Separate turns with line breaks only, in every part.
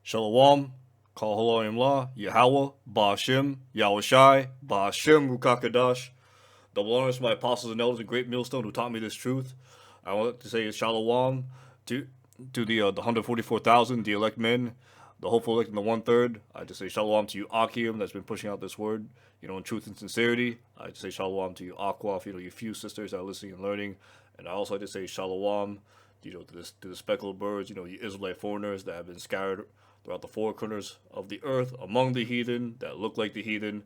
Shalom, Kol Haloim La, Yahweh, Ba'Shem, Yahushai, Ba'Shem Rukakadash. Double honors to my apostles and elders, a great millstone who taught me this truth. I want to say Shalom to the 144,000, the elect men, the hopeful elect in the one-third. I just say Shalom to you, Akim, that's been pushing out this word, in truth and sincerity. I just say Shalom to you, Aquaf, you few sisters that are listening and learning. And I also just say Shalom, to the speckled birds, you Israelite foreigners that have been scattered throughout the four corners of the earth among the heathen that look like the heathen.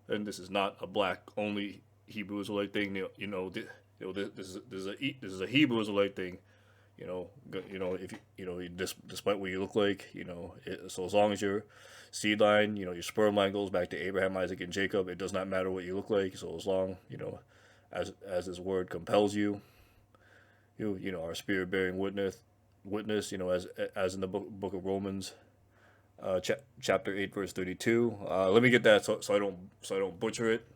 And this is not a black only Hebrew Israelite thing. This is a Hebrew Israelite thing. If despite what you look like, so as long as your seed line, your sperm line goes back to Abraham, Isaac, and Jacob, it does not matter what you look like. So as long, as this word compels you, our spirit bearing witness, as in the book of Romans, chapter 8, verse 32. Let me get that so I don't butcher it.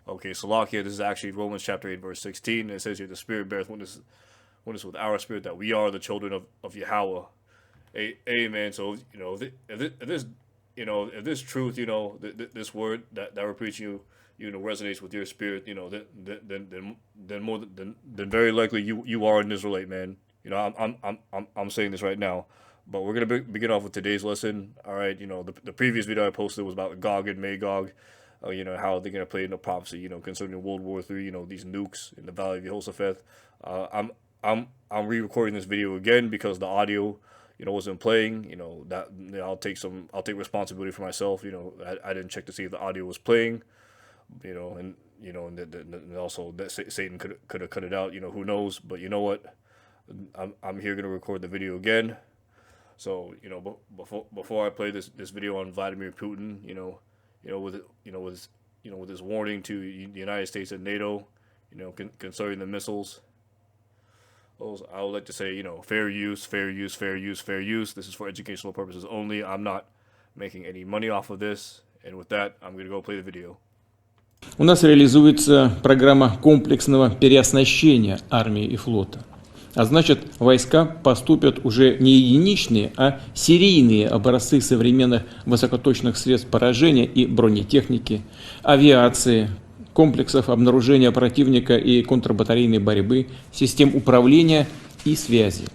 Okay, Salakia, this is actually Romans chapter 8, verse 16. It says here, the Spirit bears witness with our spirit that we are the children of Yahweh. Amen. So, if this truth, this word that we're preaching resonates with your spirit, then very likely you are an Israelite, man. I'm saying this right now. But we're gonna begin off with today's lesson. All right, the previous video I posted was about Gog and Magog. How they're gonna play in the prophecy, concerning World War III, these nukes in the Valley of Jehoshaphat. I'm re-recording this video again because the audio, wasn't playing. I'll take responsibility for myself. I didn't check to see if the audio was playing. And also that Satan could have cut it out. Who knows? But you know what? I'm here gonna record the video again. So before I play this video on Vladimir Putin, with his warning to the United States and NATO, concerning the missiles. I would like to say, fair use, fair use, fair use, fair use. This is for educational purposes only. I'm not making any money off of this. And with that, I'm going to go play the video.
У нас реализуется программа комплексного переоснащения армии и флота. А значит, войска поступят уже не единичные, а серийные образцы современных высокоточных средств поражения и бронетехники, авиации, комплексов обнаружения противника и контрбатарейной борьбы, систем управления и связи.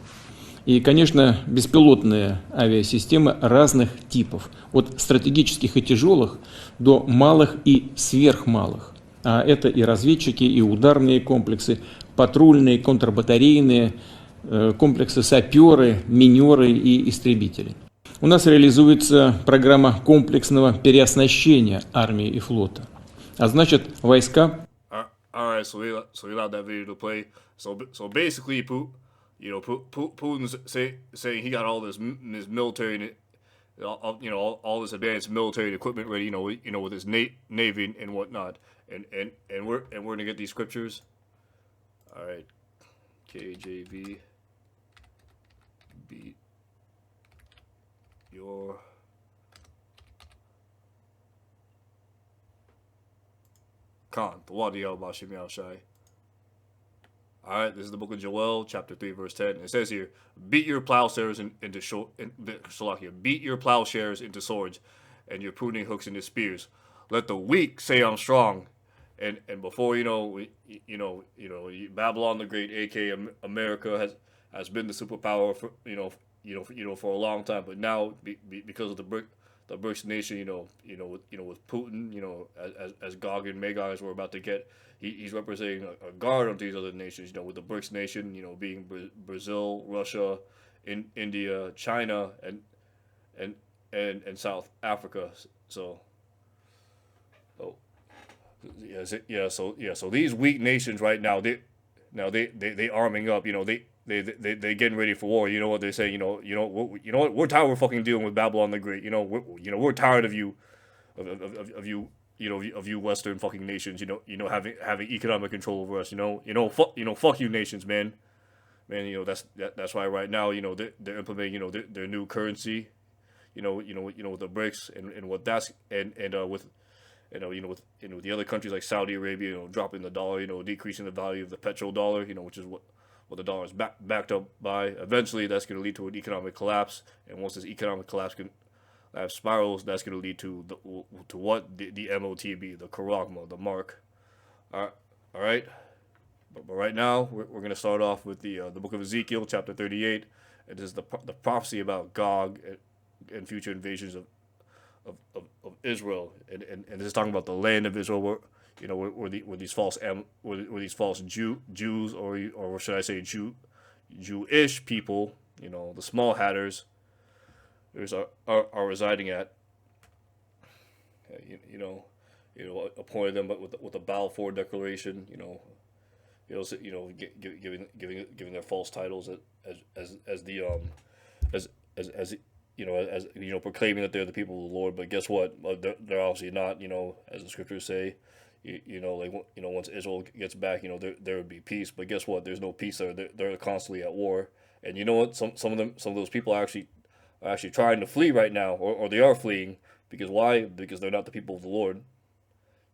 И, конечно, беспилотные авиасистемы разных типов, от стратегических и тяжелых до малых и сверхмалых. А это и разведчики, и ударные комплексы, патрульные, контрбатарейные, комплексы саперы, минеры и истребители. У нас реализуется программа комплексного переоснащения армии и флота. А значит, войска...
Alright, so we allowed that video to play. So basically, Putin's saying he got all this military, all this advanced military equipment ready, with his navy and whatnot, and we're gonna get these scriptures. All right, KJV, beat your Khan, the Wadi al Bashim Al Shai. Alright, this is the book of Joel, chapter 3, verse 10. It says here, beat your plowshares beat your plowshares into swords, and your pruning hooks into spears. Let the weak say I'm strong. And before Babylon the Great, aka America, has been the superpower for for a long time. But now, because of the BRICS nation, with Putin, as Gog and Magog, as we're about to get, he's representing a guard onto these other nations, with the BRICS nation, being Brazil, Russia, India, China, and South Africa. So these weak nations right now, they arming up, they getting ready for war. You know what they're saying? What? We're tired of fucking dealing with Babylon the Great. We're tired of you, of you Western fucking nations. Having economic control over us. Fuck you nations, man. That's why right now, they're implementing, their new currency. With the BRICS and what that's and with with the other countries like Saudi Arabia, dropping the dollar, decreasing the value of the petrodollar, which is what the dollar is backed up by. Eventually, that's going to lead to an economic collapse, and once this economic collapse spirals, that's going to lead to what the MOTB, the Karagma, the mark. All right. But right now, we're going to start off with the book of Ezekiel, chapter 38. And this is the prophecy about Gog and future invasions of Israel. And this is talking about the land of Israel, where these false Jews, or should I say Jewish people, the small hatters, are residing at. Appointed them with the Balfour Declaration, giving their false titles as proclaiming that they're the people of the Lord. But guess what? They're obviously not. As the scriptures say, once Israel gets back, there would be peace. But guess what? There's no peace there. They're constantly at war. And you know what? Some of those people are actually trying to flee right now, or they are fleeing. Because why? Because they're not the people of the Lord.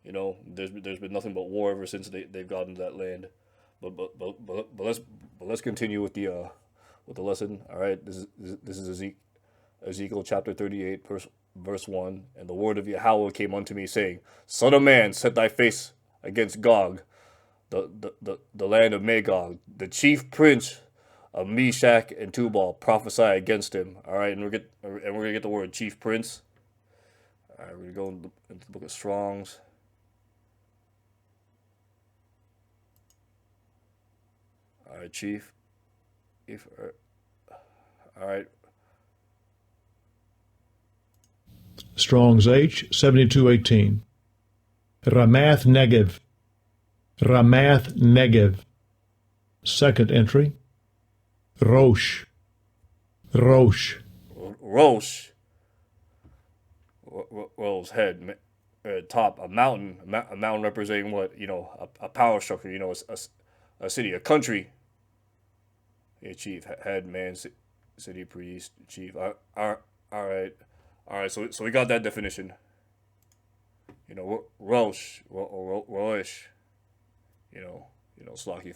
There's been nothing but war ever since they've gotten to that land. But let's continue with the lesson. All right, this is Ezekiel chapter 38, verse 1. And the word of Yahweh came unto me, saying, Son of man, set thy face against Gog, the land of Magog, the chief prince of Meshach and Tubal. Prophesy against him. All right, and we're gonna get the word chief prince. All right, we're gonna go into the book of Strong's. All right, chief. All right.
Strong's H 7218. Ramath Negev. Ramath Negev. Second entry. Rosh. Rosh.
Rosh. Rosh head, top, a mountain representing what? A power structure. A city, a country. Yeah, chief, head, man, city, priest, chief. All right. So we got that definition. Rosh, Rosh. Slocky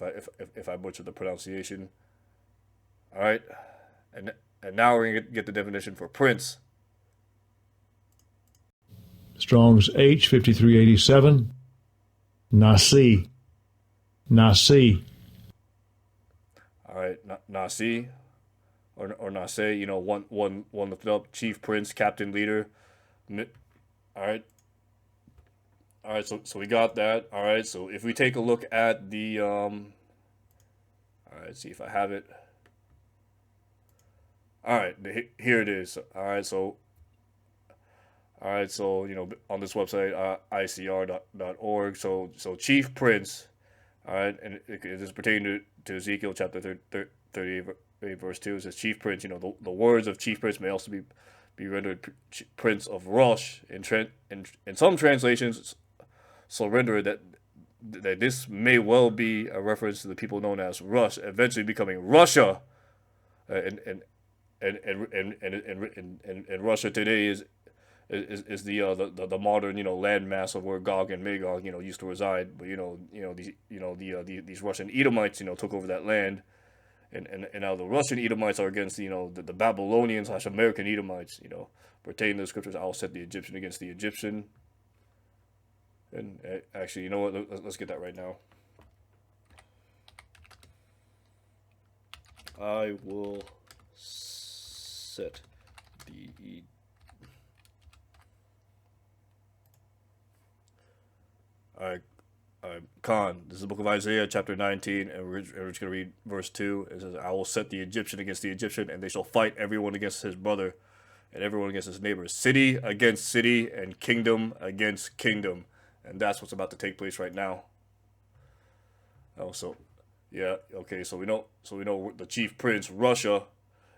if I butcher the pronunciation. All right, and now we're gonna get the definition for prince.
Strong's H 5387. Nasi. Nasi.
All right, Nasi, or Nase, one lifted up, chief prince, captain, leader. All right. So we got that. All right. So if we take a look at the all right, see if I have it. All right, here it is. All right. So on this website, icr.org. So chief prince. All right, and it is pertaining to Ezekiel chapter 38, verse 2. It says, chief prince, the words of chief prince may also be rendered prince of Rosh. In some translations, so render that this may well be a reference to the people known as Rush, eventually becoming Russia. And Russia today is the modern landmass of where Gog and Magog used to reside. But these Russian Edomites took over that land, and now the Russian Edomites are against the Babylonian / American Edomites. Pertaining to the scriptures, I will set the Egyptian against the Egyptian. And actually, you know what? Let's get that right now. I will set the Alright, Khan. This is the book of Isaiah, chapter 19, and we're just going to read verse 2. It says, I will set the Egyptian against the Egyptian, and they shall fight everyone against his brother, and everyone against his neighbor. City against city, and kingdom against kingdom. And that's what's about to take place right now. So we know the chief prince, Russia,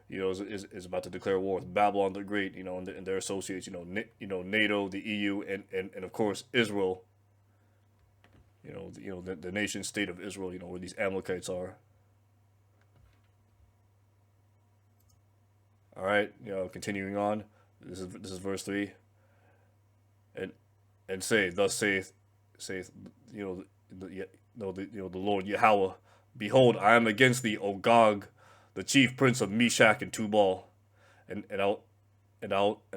is about to declare war with Babylon the Great, and their associates, NATO, the EU, and of course Israel. The nation state of Israel, where these Amalekites are. All right, continuing on. This is verse 3. and say, thus saith you know the Lord Yahweh, behold, I am against thee, O Gog, the chief prince of Meshach and Tubal, and I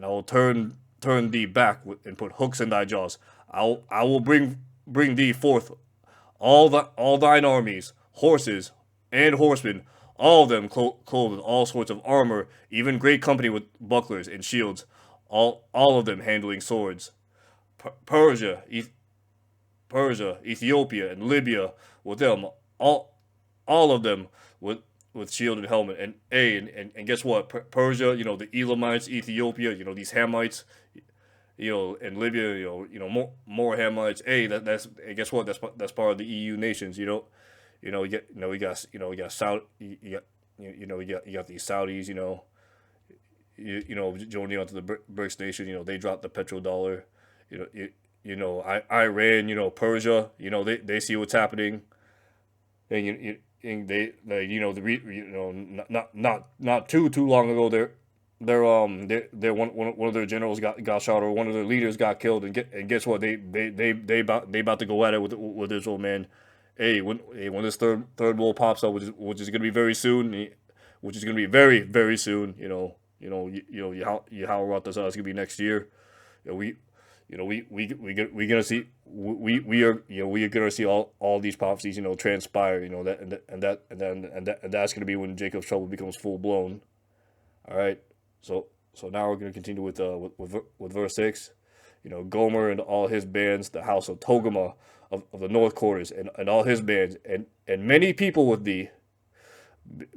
will turn thee back and put hooks in thy jaws. I will bring thee forth all thine armies, horses and horsemen, all of them clothed with all sorts of armor, even great company with bucklers and shields, all of them handling swords. Persia, Ethiopia, and Libya with them, all of them with shield and helmet. And guess what? Persia, the Elamites, Ethiopia, these Hamites, and Libya, more Hamites. That's and guess what? That's part of the EU nations. We got Saudi, you got these Saudis. Joining onto the BRICS nation. They dropped the petrodollar. Iran. Persia. They see what's happening, and not too long ago they're one of their generals got shot, or one of their leaders got killed, and guess what? They about to go at it with Israel, man. When this third war pops up, which is gonna be very soon, which is gonna be very very soon, how wrought this out. It's gonna be next year. We we gonna see we are we are gonna see all these prophecies transpire, and that's gonna be when Jacob's trouble becomes full blown. All right, so now we're gonna continue with verse 6. Gomer and all his bands, the house of Togama of the north quarters, and all his bands, and many people with thee.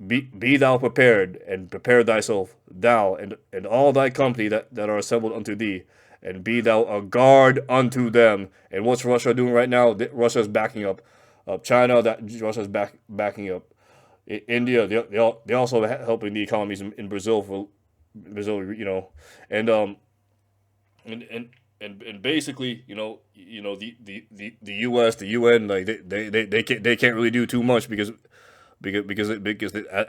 Be thou prepared, and prepare thyself, thou and all thy company that are assembled unto thee, and be thou a guard unto them. And what's Russia doing right now? Russia is backing up China. That Russia is backing up India. They also helping the economies in Brazil and and basically the U.S., the UN, like they can't really do too much because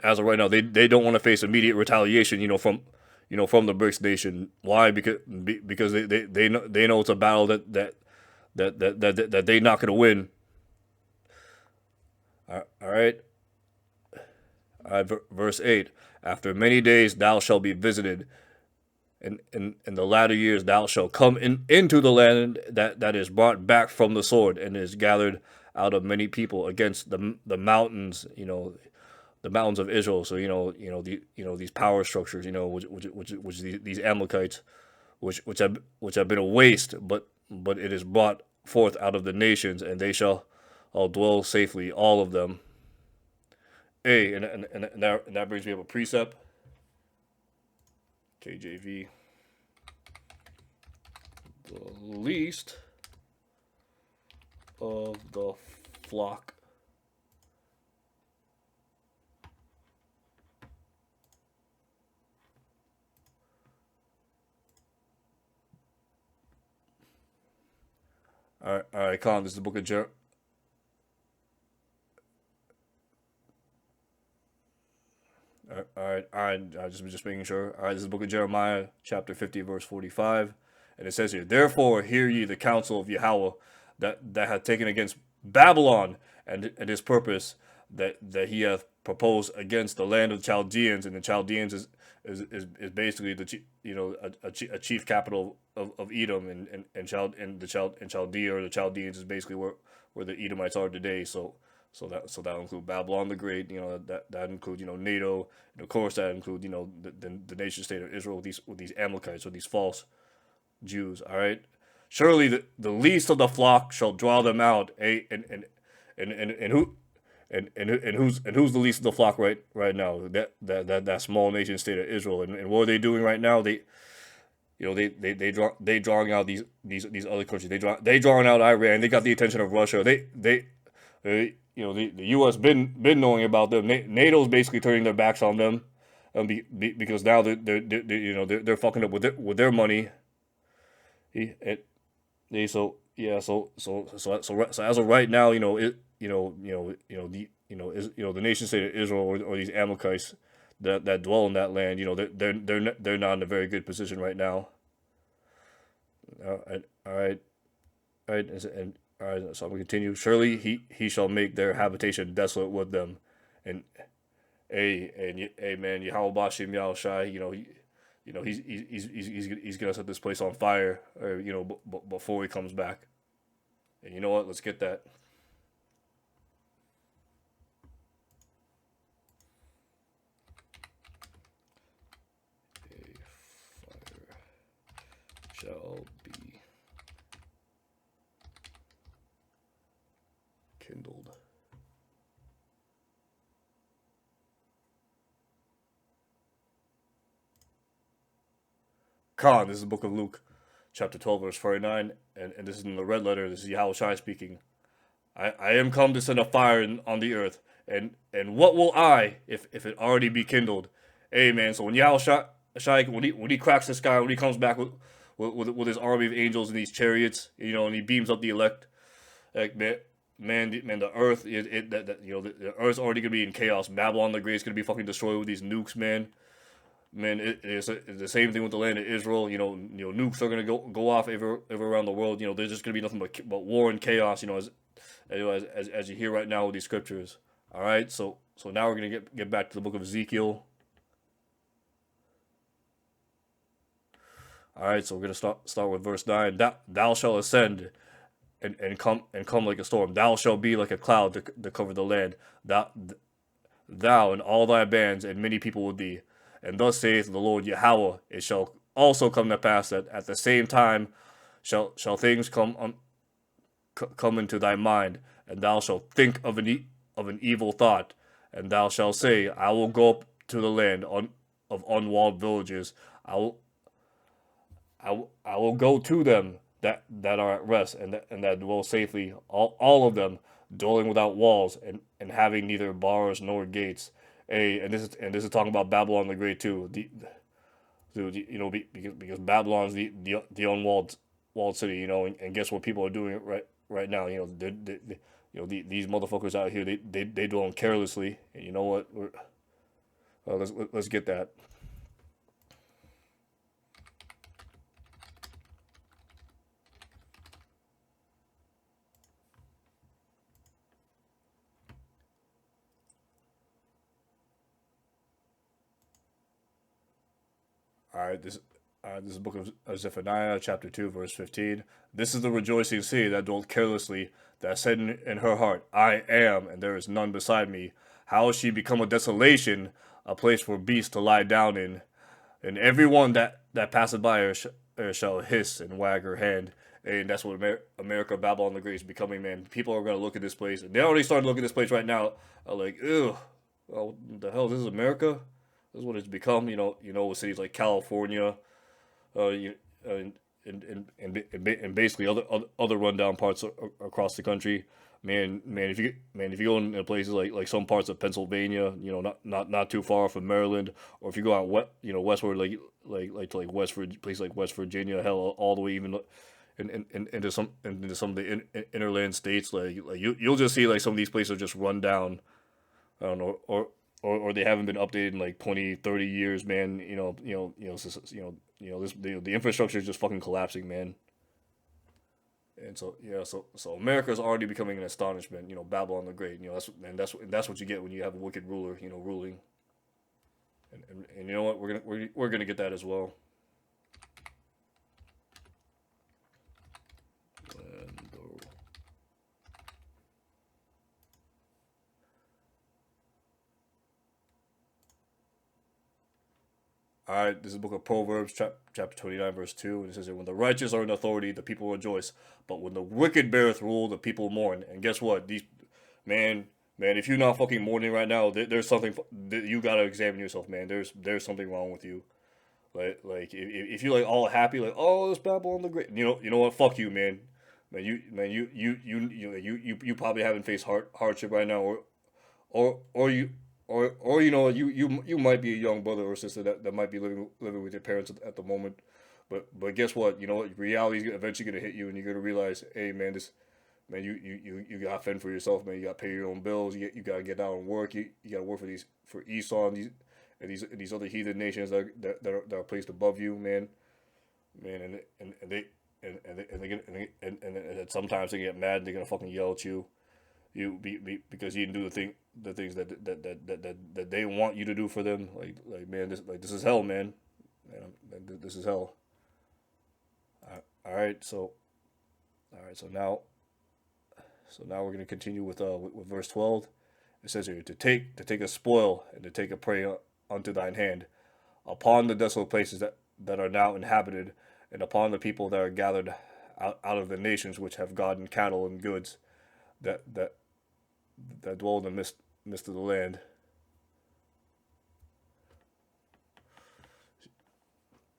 as of right now they don't want to face immediate retaliation from the BRICS nation. Why? Because they know it's a battle that they're not going to win. All right. Verse 8. After many days thou shalt be visited, and in the latter years thou shalt come into the land that is brought back from the sword, and is gathered out of many people against the mountains, the mountains of Israel. So these power structures, which these Amalekites, which have been a waste, but it is brought forth out of the nations, and they shall all dwell safely, all of them. And that brings me up a precept. KJV. The least of the flock all right, Colin, this is the book of Jeremiah. All right. Just making sure. All right, this is the book of Jeremiah, chapter 50, verse 45, and it says here, "Therefore hear ye the counsel of Yahweh that hath taken against Babylon, and his purpose that he hath proposed against the land of the Chaldeans." And the Chaldeans is basically a chief capital of Edom, and Chaldea, or the Chaldeans, is basically where the Edomites are today. So that include Babylon the Great. That includes NATO, and of course that includes the nation state of Israel with these Amalekites, or these false Jews. All right, surely the least of the flock shall draw them out. And who's the least of the flock right now? That small nation state of Israel. And what are they doing right now? They drawing out these other countries. They drawing out Iran. They got the attention of Russia. The U.S. been knowing about them. NATO's basically turning their backs on them, because now they're fucking up with their money. So as of right now, the nation state of Israel, or these Amalekites that dwell in that land, they're not in a very good position right now. All right. right, and all right. So I'm gonna continue. Surely he shall make their habitation desolate with them, and hey man, Yahweh Bashim Yahweh Shai, he's gonna set this place on fire, or before he comes back. And you know what? Let's get that. A fire shall be kindled. Khan, this is the book of Luke, chapter 12, verse 49, and this is in the red letter. This is Yahweh Shai speaking. I am come to send a fire on the earth, and what will I, if it already be kindled? Amen. So when Yahweh Shai, when he cracks the sky, when he comes back with his army of angels and these chariots, and he beams up the elect, like man, the earth, the earth's already gonna be in chaos. Babylon the Great is gonna be fucking destroyed with these nukes, man. Man, it's the same thing with the land of Israel. Nukes are gonna go off everywhere around the world. There's just gonna be nothing but war and chaos. As you hear right now with these scriptures. All right, so now we're gonna get back to the book of Ezekiel. All right, so we're gonna start with verse 9. Thou shalt ascend and come like a storm. Thou shalt be like a cloud to cover the land. Thou and all thy bands and many people with thee. And thus saith the Lord Yahweh, it shall also come to pass that at the same time shall things come into thy mind, and thou shalt think of an evil thought, and thou shalt say, I will go up to the land of unwalled villages. I will go to them that are at rest and that dwell safely, all of them dwelling without walls and having neither bars nor gates. And this is talking about Babylon the Great too. Because Babylon's the unwalled city, and guess what people are doing right now? These motherfuckers out here, they dwell carelessly. And you know what? Let's get that. All right, this is the book of Zephaniah, chapter 2, verse 15. This is the rejoicing city that dwelt carelessly, that said in her heart, I am, and there is none beside me. How has she become a desolation, a place for beasts to lie down in? And everyone that passeth by her shall hiss and wag her hand. And that's what America, Babylon the Great is becoming, man. People are going to look at this place. And they already started looking at this place right now. Like, ew, oh, the hell, this is America? This is what it's become, with cities like California, and basically other rundown parts across the country. Man, if you go in places like some parts of Pennsylvania, not too far from Maryland, or if you go out westward, like places like West Virginia, hell, all the way even into some of the innerland states, like you'll just see like some of these places are just run down. I don't know, or they haven't been updated in like 20, 30 years, man. The infrastructure is just fucking collapsing, man. And so America is already becoming an astonishment. Babylon the Great. That's what you get when you have a wicked ruler, ruling. And you know what? We're gonna get that as well. All right, this is the book of Proverbs, chapter 29, verse 2. And it says that when the righteous are in authority, the people rejoice. But when the wicked beareth rule, the people mourn. And guess what? Man, if you're not fucking mourning right now, there's something, you gotta examine yourself, man. There's something wrong with you. Like if you're like all happy, like, oh, it's Babylon the Great. You know what? Fuck you, man. You probably haven't faced hardship right now, or you might be a young brother or sister that might be living with your parents at the moment, but guess what? Reality is eventually gonna hit you, and you're gonna realize, hey man, you gotta fend for yourself, man. You gotta pay your own bills. You gotta get out and work. You gotta work for Esau and these other heathen nations that are placed above you, man. And at but sometimes they get mad. They're gonna fucking yell at you, because you didn't do the things that they want you to do for them. Like man, this is hell, man. This is hell. All right, so now we're gonna continue with verse 12. It says here to take a spoil and to take a prey unto thine hand upon the desolate places that are now inhabited, and upon the people that are gathered out of the nations which have gotten cattle and goods that dwell in the midst of the land.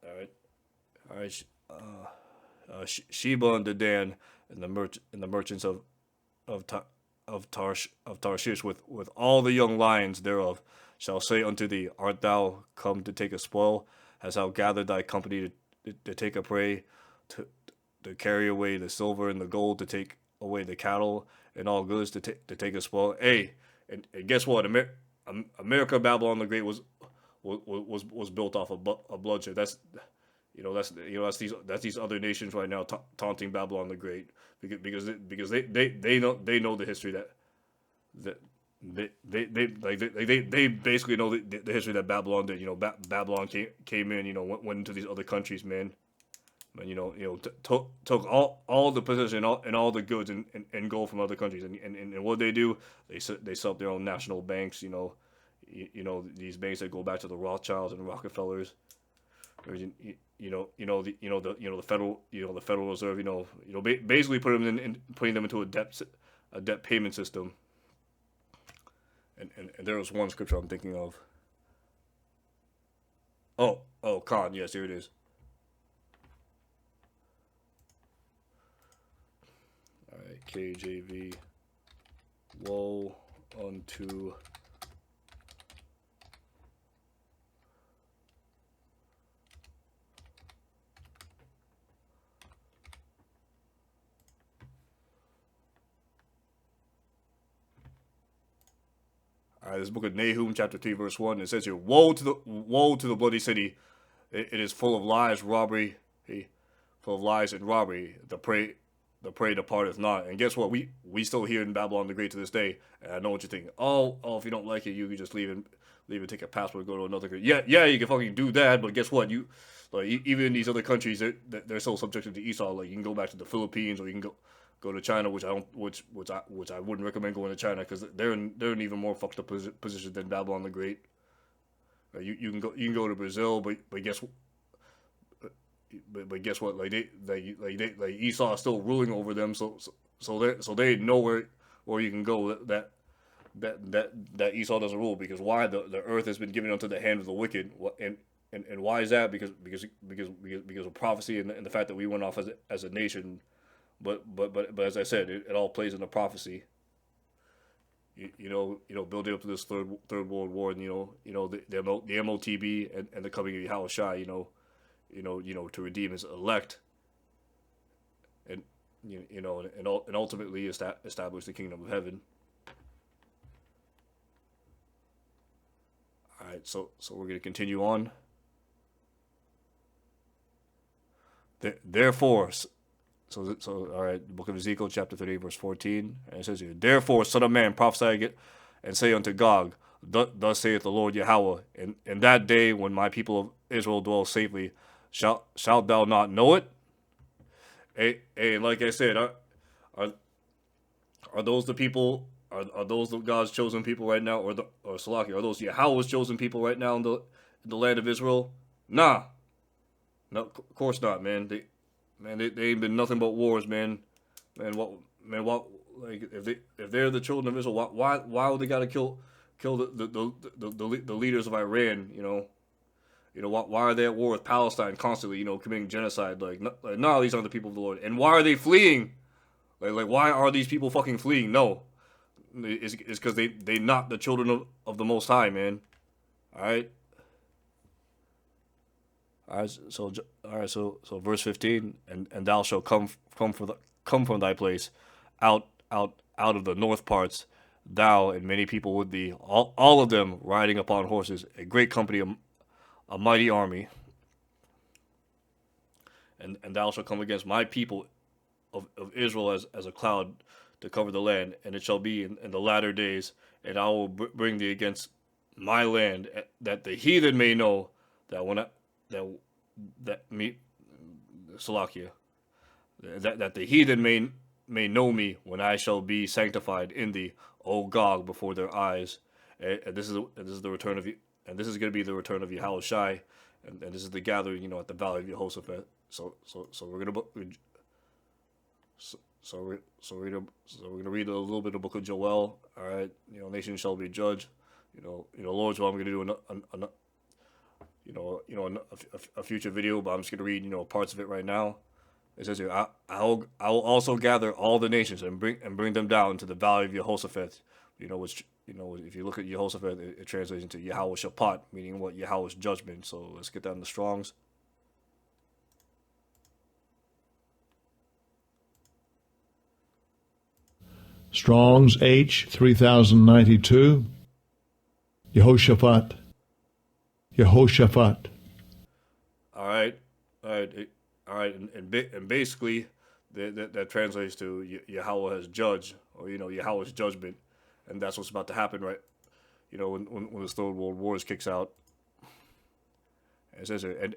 All right. Sheba and Dedan and the merchants of Tarshish with all the young lions thereof shall say unto thee, Art thou come to take a spoil? Hast thou gathered thy company to take a prey, to carry away the silver and the gold, to take away the cattle and all goods, to take a spoil? Hey, and guess what? America, Babylon the Great was built off of bloodshed. That's these other nations right now taunting Babylon the Great because they know the history that they basically know the history that Babylon did. Babylon came in, went into these other countries, man. And took all the possession and all the goods and gold from other countries, and what they do, they set up their own national banks. These banks that go back to the Rothschilds and Rockefellers. Or, the Federal Reserve, basically putting them into a debt payment system. And there was one scripture I'm thinking of. Oh, Khan, yes, here it is. All right, KJV. Woe unto this book of Nahum, chapter 3, verse 1. It says here, woe to the bloody city. It is full of lies, robbery, full of lies and robbery. The prey departeth not. And guess what? We still here in Babylon the Great to this day. And I know what you're thinking. Oh, if you don't like it, you can just leave and take a passport and go to another country. Yeah, you can fucking do that. But guess what? Even in these other countries, they're still subjected to Esau. Like, you can go back to the Philippines, or you can go to China, which I wouldn't recommend going to China, because they're in an even more fucked up position than Babylon the Great. You can go to Brazil, but guess what? Like Esau is still ruling over them, so they know where you can go that Esau doesn't rule, because why? The earth has been given unto the hand of the wicked, and why is that? Because of prophecy and the fact that we went off as a nation. But as I said, it all plays in the prophecy. Building up to this third world war, and the MOTB and the coming of Yahushua, to redeem his elect, and and ultimately establish the kingdom of heaven. All right, so we're going to continue on. Therefore. So all right, the book of Ezekiel, chapter 30, verse 14, and it says here, Therefore, son of man, prophesy again, and say unto Gog, Thus saith the Lord Yahweh, in that day when my people of Israel dwell safely, shalt thou not know it? Hey, like I said, are those the people? Are those the God's chosen people right now, or Salaki? Are those Yahweh's chosen people right now in the land of Israel? Nah, no, of course not, man. They ain't been nothing but wars, man. What? Like, if they're the children of Israel, why would they gotta kill the leaders of Iran? Why are they at war with Palestine constantly? Committing genocide. No, these aren't the people of the Lord. And why are they fleeing? Like why are these people fucking fleeing? No, it's because they not the children of the Most High, man. All right. All right, so verse 15, and thou shalt come from thy place, out of the north parts, thou and many people with thee, all of them riding upon horses, a great company, a mighty army. And thou shalt come against my people of Israel as a cloud to cover the land, and it shall be in the latter days, and I will bring thee against my land, that the heathen may know that when I that me Salakia, that the heathen may know me when I shall be sanctified in thee, O Gog, before their eyes. And this is the return of you, and this is going to be the return of Yahushai, and this is the gathering, at the valley of Jehoshaphat. So we're gonna we're gonna read a little bit of the book of Joel. All right, nations shall be judged. Lord's will, I'm gonna do a future video, but I'm just gonna read parts of it right now. It says here, I will also gather all the nations and bring them down to the valley of Jehoshaphat. Which if you look at Jehoshaphat, it translates into Yahweh Shaphat, meaning what? Yahweh's judgment. So let's get that in the Strongs.
Strong's H 3092. Yehoshaphat. Yehoshaphat.
All right, and basically, that translates to Yahweh has judged, or Yahweh's judgment, and that's what's about to happen, right? When this third world wars kicks out. And it says here,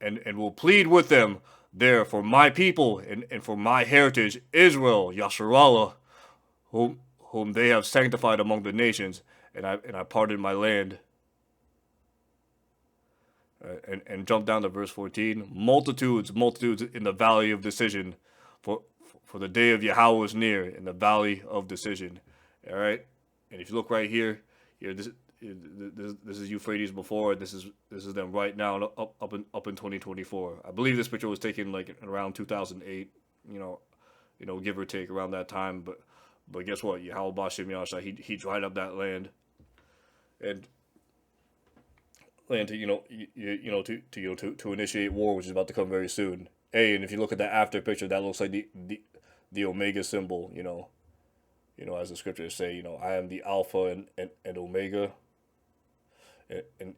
and will plead with them there for my people and for my heritage Israel, Yasharallah, whom they have sanctified among the nations, and I parted my land. And jump down to verse 14. Multitudes in the valley of decision, for the day of Yahweh is near in the valley of decision. All right, and if you look right here, this is Euphrates before. This is them right now up in 2024. I believe this picture was taken like around 2008. Give or take around that time. But guess what? Yahweh Bashem Yasha, he dried up that land, and to initiate war, which is about to come very soon. And if you look at the after picture, that looks like the Omega symbol. As the scriptures say, I am the Alpha and Omega. And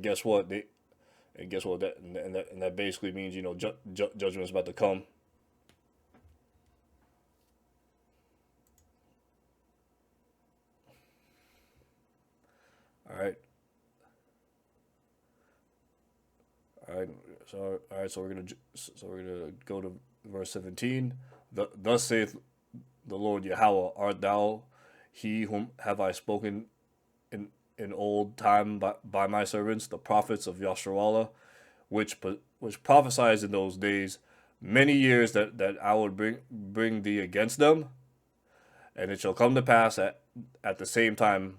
guess what? That basically means judgment is about to come. All right. So we're gonna go to verse 17. Thus saith the Lord Yahweh, art thou he whom have I spoken in old time by my servants the prophets of Yasharallah, which prophesied in those days many years that I would bring thee against them, and it shall come to pass at the same time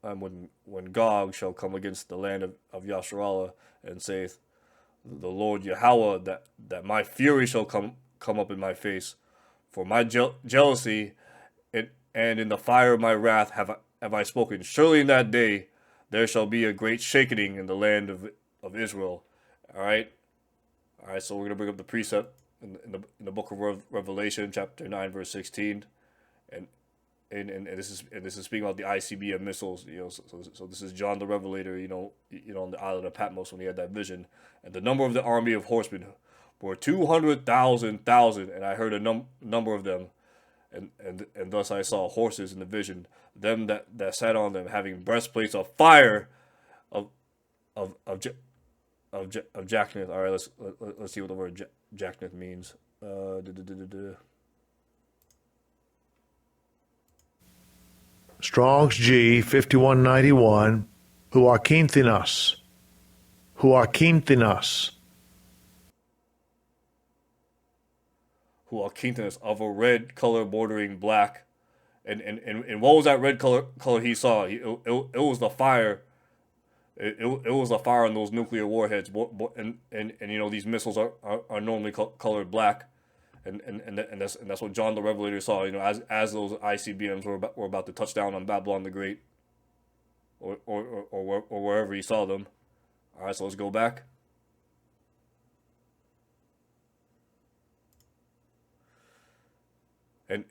when Gog shall come against the land of Yasharallah, and saith the Lord Yahweh, that my fury shall come up in my face, for my jealousy and in the fire of my wrath have I spoken. Surely in that day there shall be a great shaking in the land of Israel. All right. So we're gonna bring up the precept in the book of Revelation, chapter 9, verse 16, and this is speaking about the ICBM missiles. So this is John the Revelator. On the island of Patmos when he had that vision, and the number of the army of horsemen were 200,000, and I heard a number of them, and thus I saw horses in the vision, them that sat on them having breastplates of fire of Jachnith. All right, let's see what the word Jachnith means.
Strong's G 5191. Huakinthinas. Huakinthinas.
Huakinthinas, of a red color bordering black, and what was that red color he saw? It was the fire. It was the fire on those nuclear warheads, and these missiles are normally colored black, and that's what John the Revelator saw. As those ICBMs were about to touch down on Babylon the Great, or wherever he saw them. All right, so let's go back. And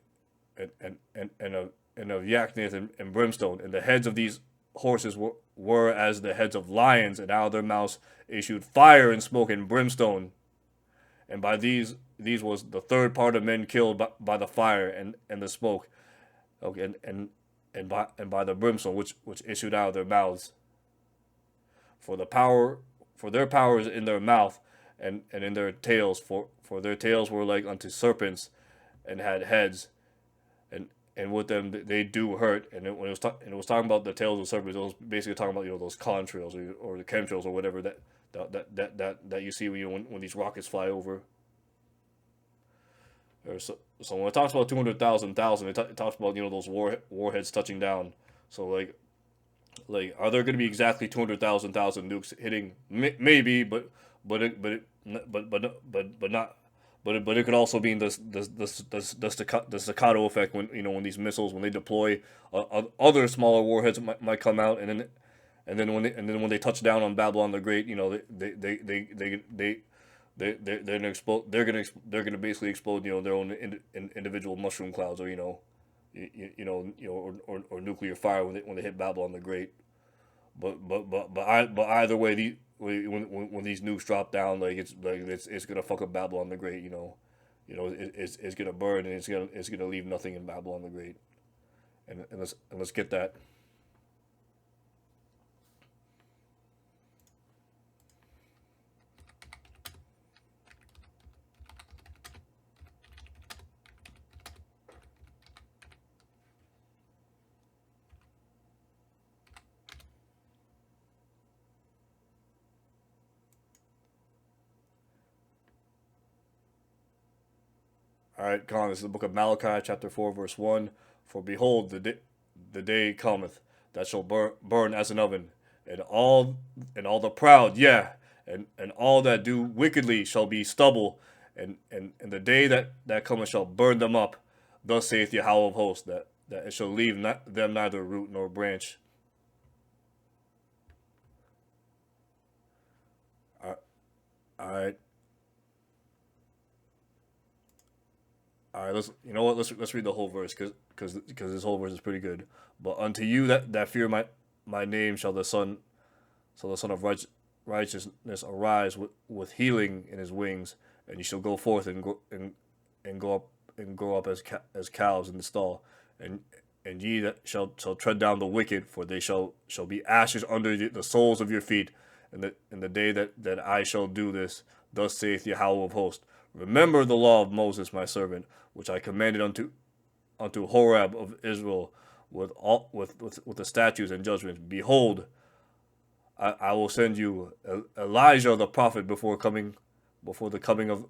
of Yachnith and brimstone, and the heads of these horses were as the heads of lions, and out of their mouths issued fire and smoke and brimstone. And by these these was the third part of men killed by the fire and the smoke, okay, and by the brimstone which issued out of their mouths. For their power is in their mouth, and in their tails. For their tails were like unto serpents, and had heads, and with them they do hurt. And when it was talking about the tails of serpents, it was basically talking about those contrails or the chemtrails or whatever that you see when these rockets fly over. So when it talks about 200,000, it talks about those warheads touching down. So are there going to be exactly 200,000 nukes hitting? Maybe, but not. But it could also be the staccato effect when these missiles, when they deploy, other smaller warheads might come out, and then when they touch down on Babylon the Great, they're gonna explode. They're gonna basically explode their own individual mushroom clouds, or or nuclear fire when they hit Babylon the Great. But either way, when these nukes drop down, it's gonna fuck up Babylon the Great. It's gonna burn, and it's gonna leave nothing in Babylon the Great. And let's get that. All right, come on. This is the book of Malachi, chapter 4, verse 1. For behold, the day cometh that shall burn as an oven, and all the proud, and all that do wickedly shall be stubble, and the day that cometh shall burn them up. Thus saith Yahweh of hosts, that it shall leave them neither root nor branch. All right. All right, let's read the whole verse, because this whole verse is pretty good. But unto you that fear my name shall the Son of righteousness arise with healing in his wings, and you shall go forth and grow up as cows in the stall, and ye that shall tread down the wicked, for they shall be ashes under the soles of your feet, in the day that I shall do this. Thus saith Yahweh of hosts. Remember the law of Moses my servant, which I commanded unto Horeb of Israel, with the statutes and judgments. Behold, I will send you Elijah the prophet before the coming of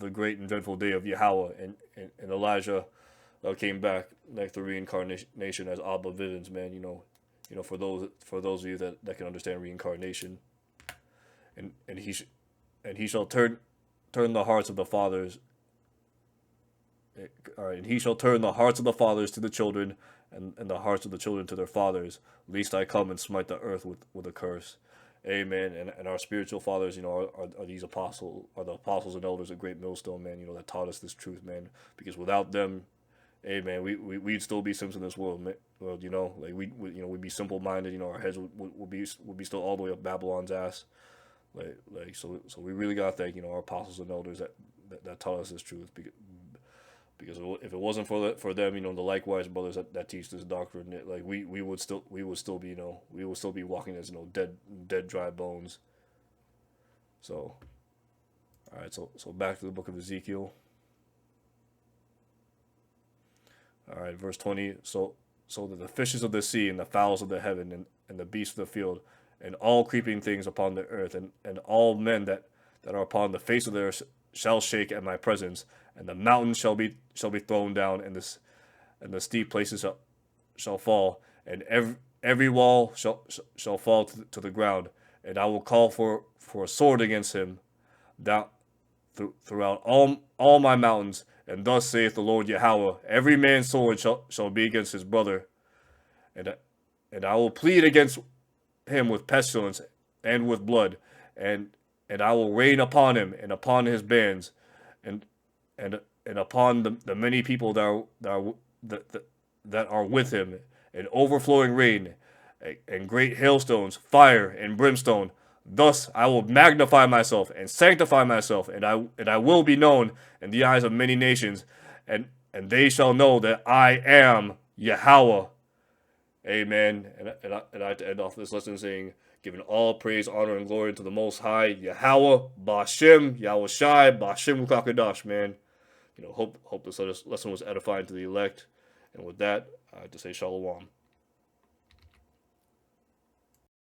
the great and dreadful day of Yahweh. And Elijah came back like the reincarnation as Abba visions, man. For those of you that can understand reincarnation, and he shall turn the hearts of the fathers. All right, and he shall turn the hearts of the fathers to the children, and the hearts of the children to their fathers, lest I come and smite the earth with a curse. Amen. And our spiritual fathers, are the apostles and elders of Great Millstone, man. That taught us this truth, man. Because without them, amen, we'd still be Sims in this world, man. Well, we'd be simple minded. Our heads would be still all the way up Babylon's ass. So we really gotta thank our apostles and elders that taught us this truth, because if it wasn't for them, the likewise brothers that teach this doctrine, we would still be walking as dead dry bones. So, all right, so back to the book of Ezekiel. All right, verse 20. So that the fishes of the sea and the fowls of the heaven and the beasts of the field and all creeping things upon the earth, and all men that are upon the face of the earth shall shake at my presence, and the mountains shall be thrown down, and the steep places shall fall, and every wall shall fall to the ground, and I will call for a sword against him down throughout all my mountains, and thus saith the Lord Yahweh, every man's sword shall be against his brother, and I will plead against him with pestilence and with blood, and I will rain upon him and upon his bands, and upon the many people that are with him, and overflowing rain, and great hailstones, fire and brimstone. Thus I will magnify myself and sanctify myself, and I will be known in the eyes of many nations, and they shall know that I am Yahweh. Amen. And I to end off this lesson saying, giving all praise, honor, and glory to the Most High, Yahweh, Ba'Shem, Yahweh Shai, Ba'Shem Rukakadash, man. Hope this lesson was edifying to the elect. And with that, I have to say Shalom.